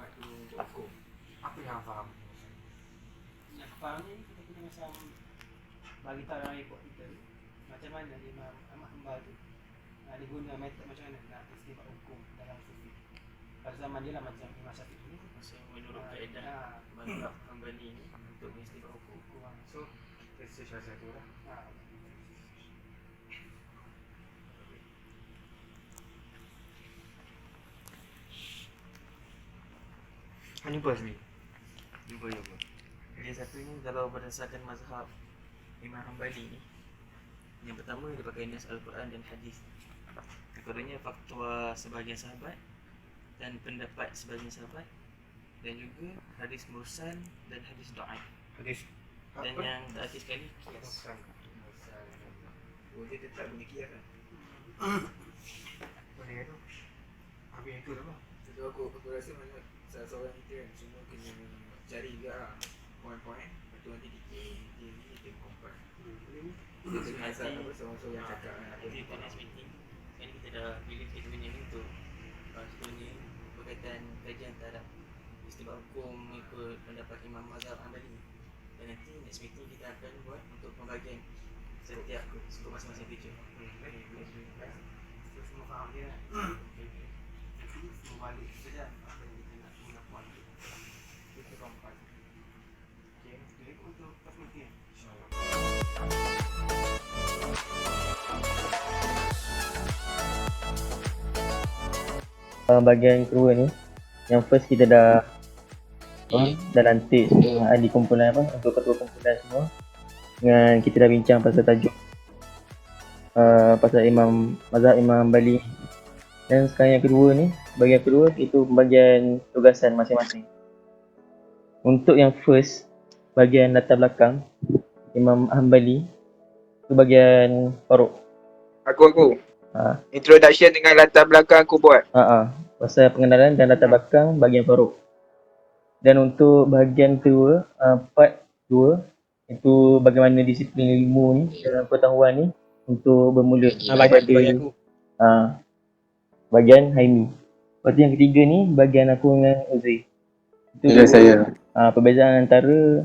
pendapat untuk hukum. Apa yang faham? Yang faham ni kita kena macam bagi tahu dalam report kita macam mana Imam Ahmad Hanbal tu dia guna metod macam mana nak istimbat hukum dalam fikih. Pada zaman dia lah macam Imam Syafi'i ni Masa menurut kaedah mazhab Hanbali ni untuk mengistimbat hukum. So, itu salah satu lah. Jumpa sini. Jumpa. Jadi satunya kalau berdasarkan mazhab Imam Hanbali ni, yang pertama dia pakai nas Al-Quran dan hadis. Keduanya fatwa sebahagian sahabat dan pendapat sebahagian sahabat, dan juga hadis mursal dan hadis dhaif. Hadis Dan yang terakhir sekali kias. Dia tetap boleh kias kan? Boleh tu. Habis itu lah. Jadi aku rasa macam salah seorang kita kan semua kena cari juga lah poin-poin. Lepas tu nanti dia compare. Dia tengah asal apa seorang-seorang cakap kan. Nanti pada next meeting kan kita dah pilih statement ni untuk sebenarnya berkaitan kajian terhadap istimbat hukum mengikut pendapat Imam Mazhab Hanbali. Dan nanti next meeting kita akan buat untuk pembagian setiap untuk masing-masing teacher. semua faham dia kan. Semua balik saja apa yang kita nak guna point tu. Kita compile. Okey, jadi untuk first meeting. Bahagian kedua ni, yang first kita dah lantik semua ahli kumpulan untuk ketua kumpulan semua, dengan kita dah bincang pasal tajuk pasal mazhab Imam Hanbali. Dan sekarang yang kedua ni, bahagian kedua itu pembagian tugasan masing-masing. Untuk yang first, bahagian latar belakang Imam Hanbali, itu bahagian Farouk. Aku introduction dengan latar belakang aku buat. Pasal pengenalan dan latar belakang bahagian Farouk. Dan untuk bahagian kedua, part 2, itu bagaimana disiplin ilmu ni dalam pengetahuan ni untuk bermula Bagi aku. bahagian Haimi. Lepas tu yang ketiga ni bahagian aku dengan Uzi. Itu saya. Perbezaan antara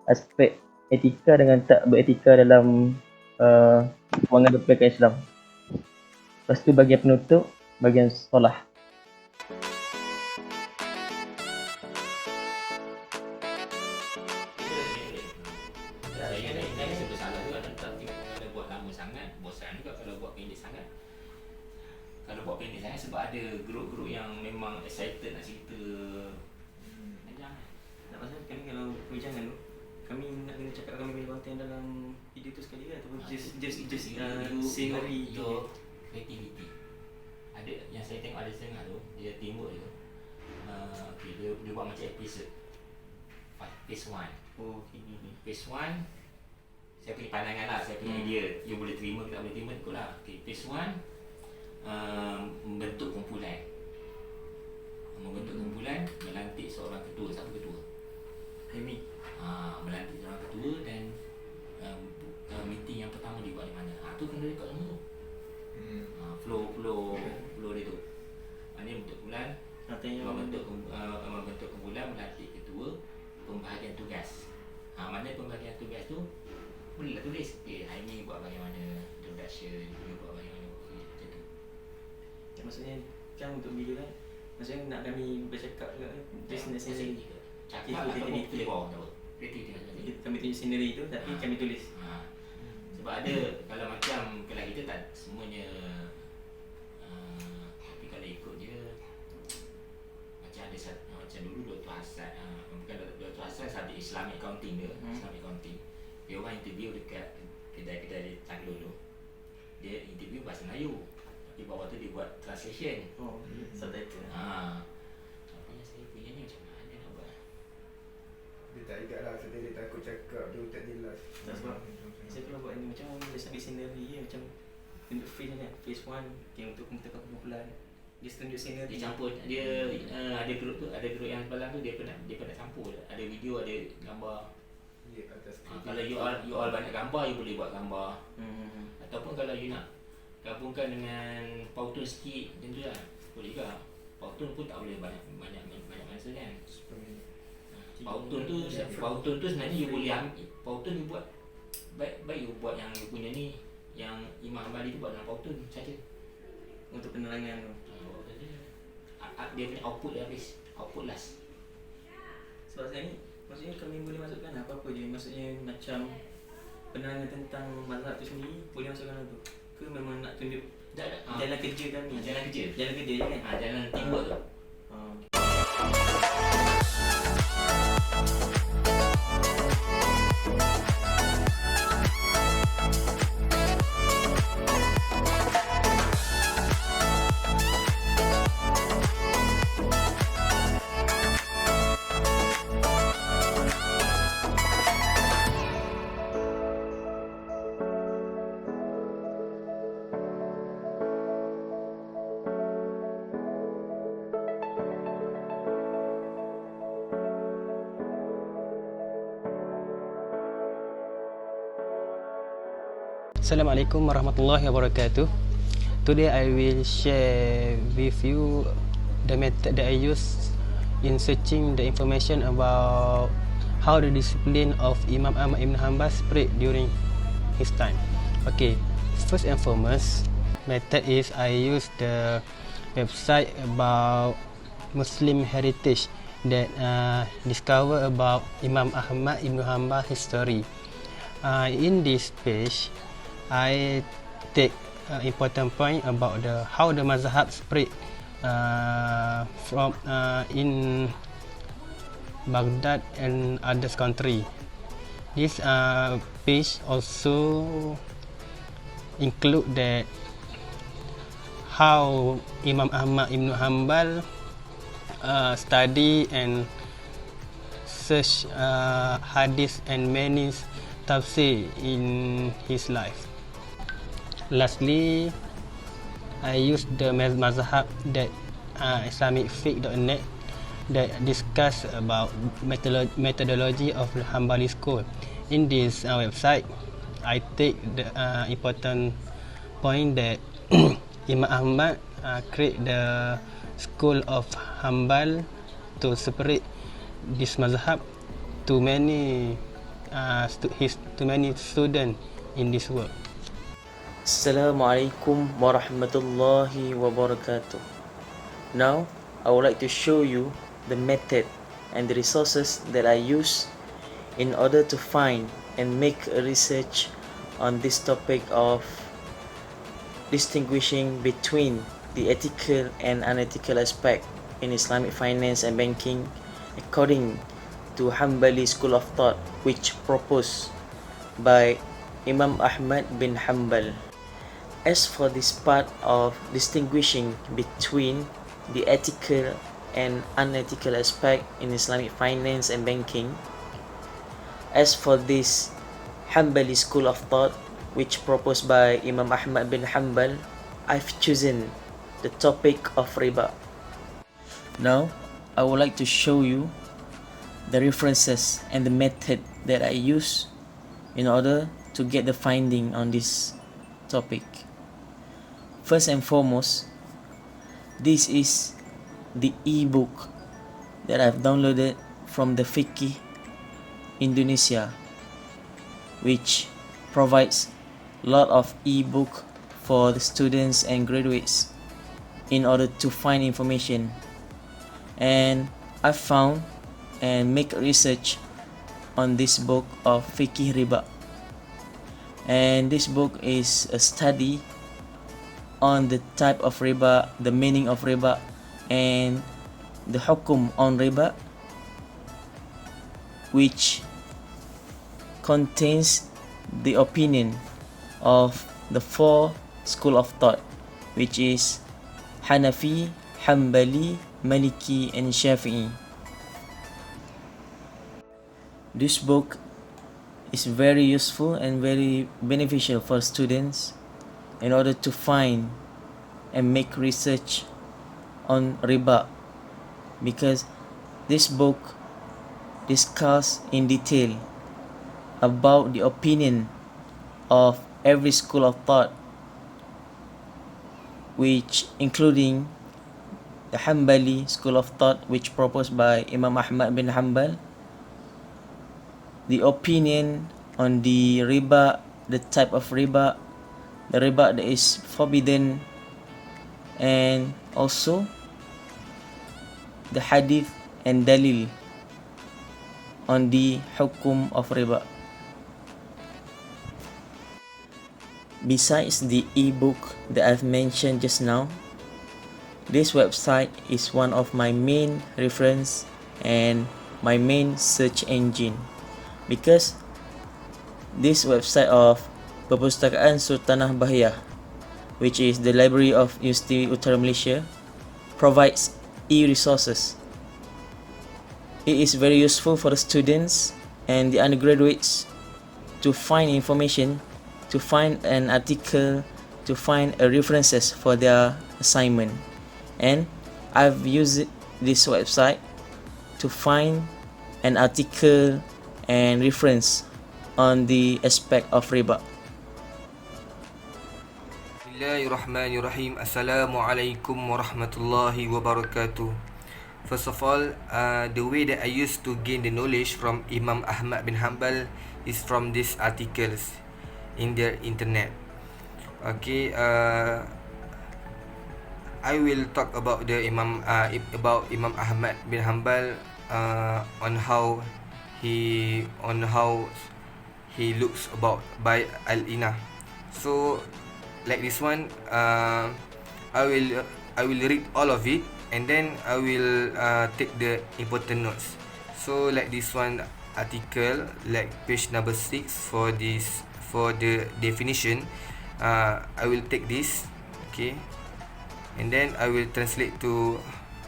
aspek etika dengan tak beretika dalam kewangan berpelbagai Islam. Lepas tu bahagian penutup, bahagian solah. Saya sebut salah juga tapi kalau buat lama sangat bosan juga kalau buat pendek sangat. Kalau buat pendek sangat sebab ada grup-grup yang memang excited nak cerita panjang. Tak pasal kami kalau perbincangan tu, kami nak kena cakap kami punya konten dalam video tu sekali kan, ataupun just scenery your creativity. Ada yang saya tengok ada setengah tu dia teamwork je. Okay, dia buat macam episode phase 1. Oh, okay. Phase 1 saya punya pandangan lah, saya punya idea. You boleh terima ke tak boleh terima ikut lah. Okay, phase 1 membentuk kumpulan. Melantik seorang ketua. Siapa ketua? Haimi. Melantik seorang ketua dan meeting yang pertama dibuat di mana. Tu kena rekod semua tu. Flow dia tu. Maknanya bentuk kumpulan, membentuk kumpulan, melantik ketua, pembahagian tugas. Maknanya pembahagian tugas tu bolehlah tulis. Hari ni buat bagaimana introduction, dia buat bagaimana macam tu. Maksudnya macam untuk video kan, maksudnya nak kami bercakap ke just necessary Cakap ataupun tulis bawah tak apa. Kreativiti. Kami tunjuk scenery tu tapi kami tulis. Sebab ada kalau macam kalau kita tak semuanya tapi kalau ikut dia macam ada macam dulu Dr. Hassan bukan Dr. Hassan subjek Islamic Accounting dia. Islamic Accounting. Dia orang interview dekat kedai-kedai di Tanggung dulu. Dia interview bahasa Melayu. Tapi bawah tu dia buat translation. Subtitle. Apa yang saya punya ni macam mana nak buat? Dia tak ingat lah sebab dia takut cakap dia tak jelas. Tak sebab saya kalau buat ni macam boleh sambil scenery je, macam tunjuk phase ni kan. Phase 1 untuk membentukkan kumpulan. Dia tunjuk scenery. Dia campur dia ada grup tu, ada grup yang sebelah tu dia pernah campur. Ada video, ada gambar. Kalau you all banyak gambar, you boleh buat gambar. Ataupun kalau you nak gabungkan dengan pautun sikit macam tu lah, boleh juga. Pautun pun tak boleh banyak masa kan. Pautun tu sebenarnya you boleh ambil. Pautun you buat baik you buat yang you punya ni, yang Imam Hambali tu buat dalam pautun saja. Untuk penerangan tu. Dia punya output dia habis. Output last. Sebab saya ni, maksudnya kami boleh masukkan apa-apa je. Maksudnya macam penerangan tentang mazhab tu sendiri boleh masukkan tu. Ke memang nak tunjuk jalan kerja kami? Jalan kerja je kan? jalan teamwork tu. Assalamualaikum warahmatullahi wabarakatuh. Today I will share with you the method that I use in searching the information about how the discipline of Imam Ahmad Ibn Hanbal spread during his time. Okay, first and foremost, method is I use the website about Muslim heritage that discover about Imam Ahmad Ibn Hanbal history. In this page, I take important point about how the mazhab spread from in Baghdad and other country. This page also include that how Imam Ahmad Ibn Hanbal study and search hadith and many tafsir in his life. Lastly, I use the mazhab that islamicfiqh.net that discuss about methodology of the Hanbali school. In this website, I take the important point that Imam Ahmad create the school of Hanbal to separate this mazhab to many students in this world. Assalamualaikum warahmatullahi wabarakatuh. Now, I would like to show you the method and the resources that I use in order to find and make a research on this topic of distinguishing between the ethical and unethical aspect in Islamic finance and banking according to Hanbali school of thought, which proposed by Imam Ahmad bin Hanbal. As for this part of distinguishing between the ethical and unethical aspect in Islamic finance and banking, as for this Hanbali school of thought which proposed by Imam Ahmad bin Hanbal, I've chosen the topic of riba. Now, I would like to show you the references and the method that I use in order to get the finding on this topic. First and foremost, this is the e-book that I've downloaded from the Fiqh Indonesia, which provides a lot of e-book for the students and graduates in order to find information. And I found and make research on this book of Fiqh Riba. And this book is a study on the type of riba, the meaning of riba, and the hukum on riba, which contains the opinion of the four school of thought, which is Hanafi, Hanbali, Maliki, and Shafi'i. This book is very useful and very beneficial for students in order to find and make research on riba, because this book discusses in detail about the opinion of every school of thought, which including the Hanbali school of thought, which proposed by Imam Ahmad bin Hanbal, the opinion on the riba, the type of riba, the riba that is forbidden, and also the hadith and dalil on the hukum of riba. Besides the ebook that I've mentioned just now, this website is one of my main reference and my main search engine, because this website of Perpustakaan Sultanah Bahiyah, which is the library of Universiti Utara Malaysia, provides e-resources. It is very useful for the students and the undergraduates to find information, to find an article, to find references for their assignment. And I've used this website to find an article and reference on the aspect of riba. Bismillahirrahmanirrahim. Assalamualaikum warahmatullahi wabarakatuh. First of all, the way that I used to gain the knowledge from Imam Ahmad bin Hanbal is from these articles in their internet. Okay, I will talk about the Imam Ahmad bin Hanbal on how he looks about by Al-Inah. So like this one, I will read all of it, and then I will take the important notes. So like this one article, like page number 6 for the definition, I will take this, okay, and then I will translate to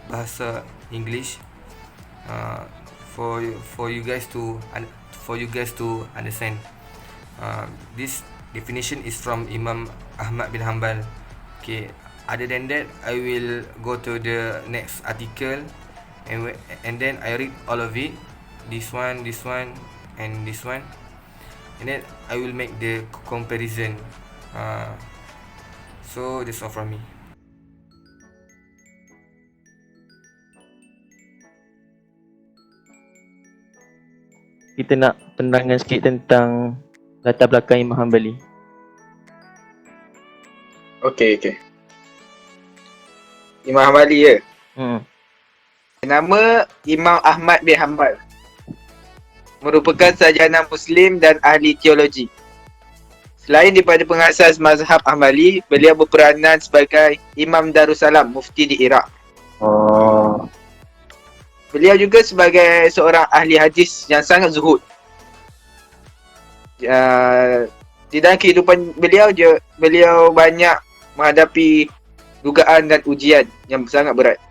bahasa English for you guys to understand. This definition is from Imam Ahmad bin Hanbal. Okay, other than that, I will go to the next article, and then I read all of it, this one, and this one, and then I will make the comparison. So that's all from me. Kita nak penerangan sikit tentang latar belakang Imam Hanbali. Okay. Imam Hanbali ya. Nama Imam Ahmad bin Hanbal. Merupakan sarjana Muslim dan ahli teologi. Selain daripada pengasas mazhab Hanbali, beliau berperanan sebagai Imam Darussalam, mufti di Iraq. Beliau juga sebagai seorang ahli hadis yang sangat zuhud. Di dalam kehidupan beliau banyak menghadapi dugaan dan ujian yang sangat berat.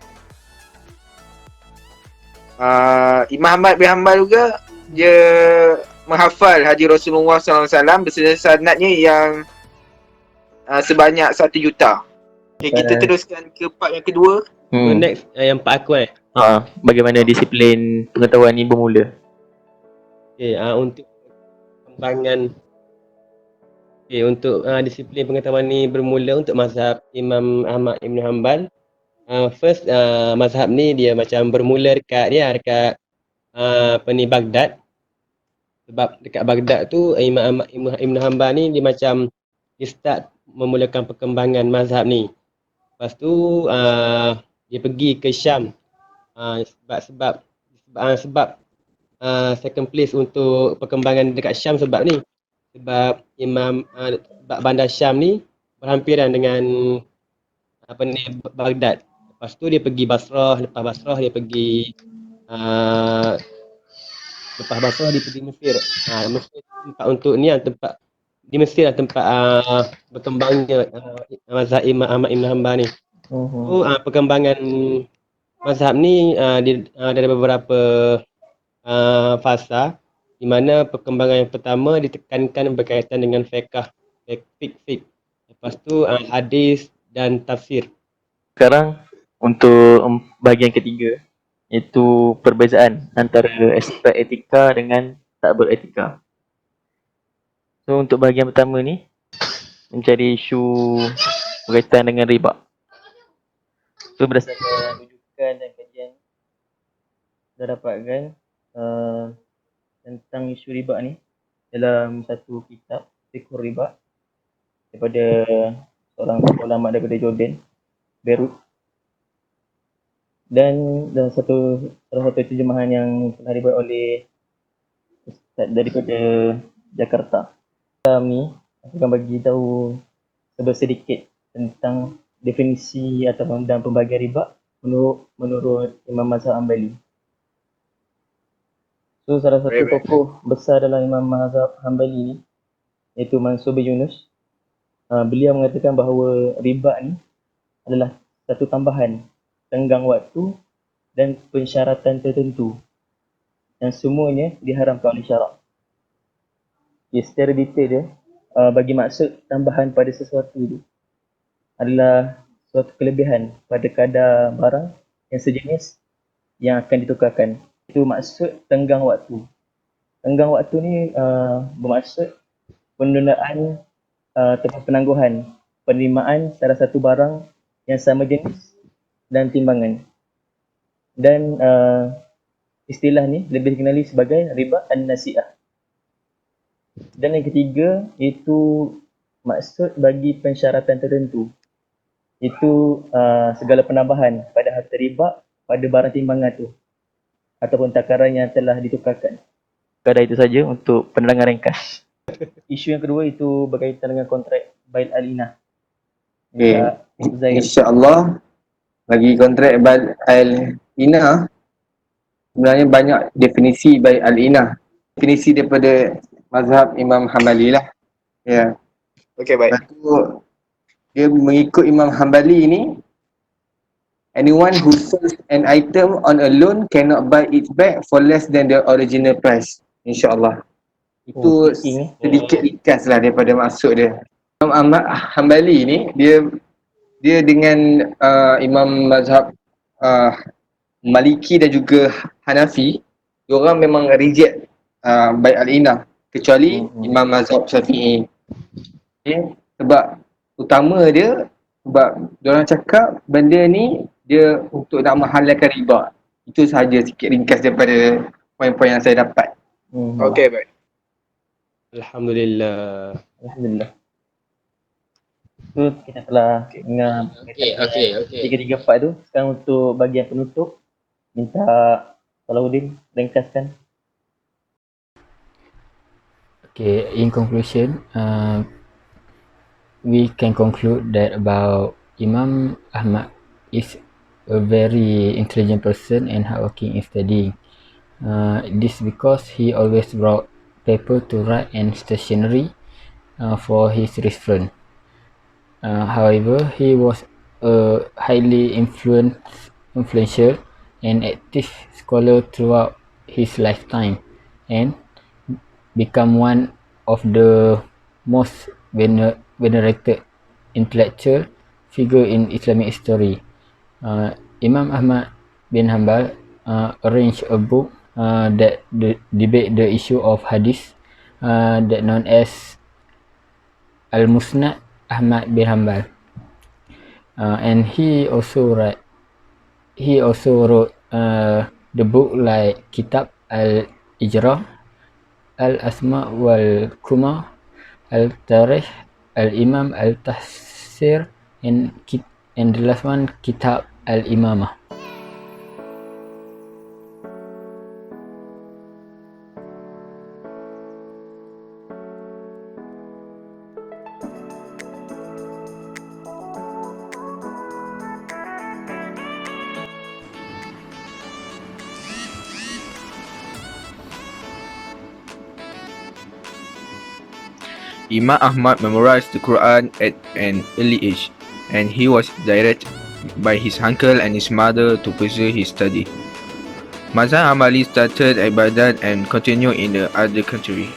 Imam Ahmad bin Hanbal juga dia menghafal hadis Rasulullah SAW beserta sanadnya yang sebanyak 1 juta. Okay, kita teruskan ke part yang kedua. Next yang part aku Bagaimana disiplin pengetahuan ni bermula? Untuk perkembangan untuk disiplin pengetahuan ni bermula untuk mazhab Imam Ahmad Ibn Hanbal. First mazhab ni dia macam bermula dekat Baghdad. Sebab dekat Baghdad tu Imam Ahmad Ibn Hanbal ni dia start memulakan perkembangan mazhab ni. Lepas tu dia pergi ke Syam. Sebab second place untuk perkembangan dekat Syam sebab bandar Syam ni berhampiran dengan Baghdad. Lepas tu dia pergi Basrah, lepas Basrah dia pergi Mesir. Mesir tempat untuk ni tempat di Mesir tempat berkembangnya mazhab Imam Ahmad Ibn Hanbal ni. So perkembangan mazhab ni ada beberapa fasa, di mana perkembangan yang pertama ditekankan berkaitan dengan fiqh. Lepas tu hadis dan tafsir. Sekarang untuk bahagian ketiga, iaitu perbezaan antara aspek etika dengan tak beretika. So untuk bahagian pertama ni, mencari isu berkaitan dengan riba. So berdasarkan rujukan dan kajian dah dapatkan tentang isu riba ni dalam satu kitab Fiqhur Riba daripada seorang tokoh ulama daripada Jordan, Beirut. Dan dalam salah satu terjemahan yang telah dibuat oleh Ustaz daripada Jakarta. Ni aku akan bagi tahu sedikit tentang definisi ataupun dan pembagian riba menurut Imam Mazhab Hambali. So salah satu tokoh besar dalam Imam Mazhab Hambali ni iaitu Mansur bin Yunus. Beliau mengatakan bahawa riba ni adalah satu tambahan tenggang waktu dan persyaratan tertentu yang semuanya diharamkan oleh syarak. Secara detail dia, bagi maksud tambahan pada sesuatu itu adalah suatu kelebihan pada kadar barang yang sejenis yang akan ditukarkan. Itu maksud tenggang waktu. Tenggang waktu ni bermaksud penundaan ataupun penangguhan penerimaan salah satu barang yang sama jenis dan timbangan. Dan istilah ni lebih dikenali sebagai riba an-nasi'ah. Dan yang ketiga, itu maksud bagi persyaratan tertentu. Itu segala penambahan pada harta riba pada barang timbangan tu ataupun takaran yang telah ditukarkan. Sekadar itu saja untuk penerangan ringkas. Isu yang kedua itu berkaitan dengan kontrak Bail Al-Inah. InsyaAllah bagi kontrak Bail Al-Inah sebenarnya banyak definisi Bail Al-Inah. Definisi daripada mazhab Imam Hambali lah. Ya. Okey, baik. Lepas tu, dia mengikut Imam Hambali ni, anyone who sells an item on a loan cannot buy it back for less than the original price. InsyaAllah. Itu sedikit ringkas lah daripada maksud dia. Imam Ahmad Hambali ni, dia dengan Imam mazhab Maliki dan juga Hanafi, diorang memang reject Bail Al-Inah kecuali Imam mazhab Syafi'i. Okay? Sebab utama dia, sebab diorang cakap benda ni dia untuk nak menghalalkan riba. Itu sahaja sikit ringkas daripada poin-poin yang saya dapat. Okey, baik. Alhamdulillah. So kita telah dengar tiga-tiga part tu. Sekarang untuk bahagian penutup, minta Salahuddin ringkaskan. Okay, in conclusion, we can conclude that about Imam Ahmad is a very intelligent person and hardworking in studying. This because he always brought paper to write and stationery for his reference. However, he was a highly influential and active scholar throughout his lifetime and become one of the most venerated intellectual figure in Islamic history. Imam Ahmad bin Hanbal arranged a book that debate the issue of hadith that known as Al-Musnad Ahmad bin Hanbal. And he also wrote the book like Kitab Al-Ijrah, Al-Asma wal Kuma, Al-Tarikh, Al-Imam Al-Tahsir, and the last one Kitab Al-Imamah. Imam Ahmad memorized the Quran at an early age, and he was directed by his uncle and his mother to pursue his study. Mazhab Hambali started at Baghdad and continued in the other country.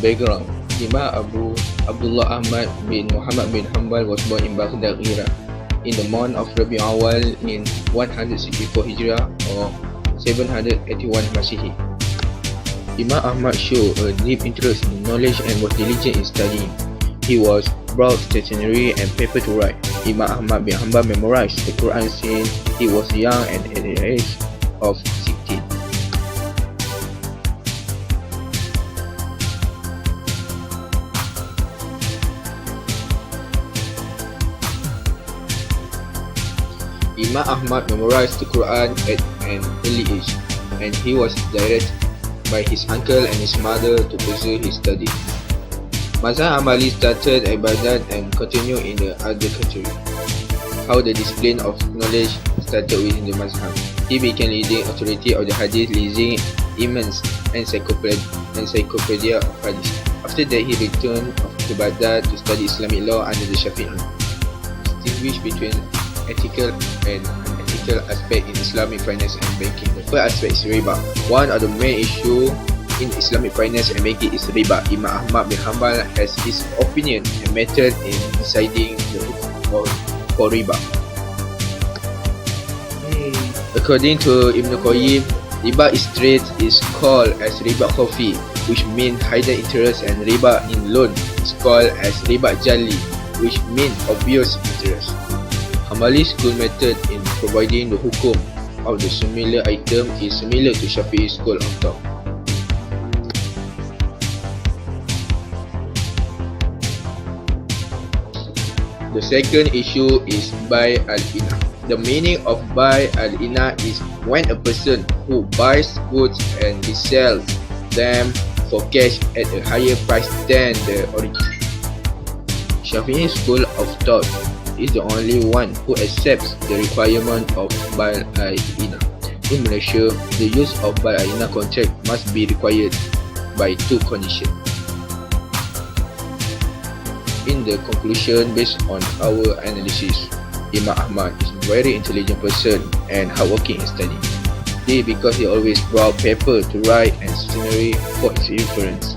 Background: Imam Abdullah Ahmad bin Muhammad bin Hanbal was born in Baghdad, Iraq, in the month of Rabiul Awal in 164 Hijrah or 781 Masihi. Imam Ahmad showed a deep interest in knowledge and was diligent in studying. He was brought stationery and paper to write. Imam Ahmad bin Hanbal memorized the Quran since he was young and at the age of 16. Imam Ahmad memorized the Quran at an early age, and he was directed by his uncle and his mother to pursue his study. Mazhab Hanbali started at Baghdad and continued in the other country. How the discipline of knowledge started within the Mazhab. He became leading authority of the Hadith, leading immense encyclopedia of Hadith. After that, he returned to Baghdad to study Islamic law under the Shafi'i. Distinguish between ethical and unethical aspect in Islamic finance and banking. The first aspect is riba. One of the main issue in Islamic finance and banking is riba. Imam Ahmad bin Hanbal has his opinion and method in deciding the hukum for riba. According to Ibn Qayyim, riba trade is called as riba khafi, which means hidden interest, and riba in loan is called as riba jali, which means obvious interest. Hanbali school method in providing the hukum of the similar item is similar to Shafi'i school of thought. The second issue is Bai' al-Ina. The meaning of Bai' al-Ina is when a person who buys goods and resells them for cash at a higher price than the original. Shafi'i school of thought is the only one who accepts the requirement of Bai' al-Ina. In Malaysia, the use of Bai' al-Ina contract must be required by two conditions. In the conclusion, based on our analysis, Imam Ahmad is a very intelligent person and hardworking in studying. Because he always brought paper to write and stationery for his reference.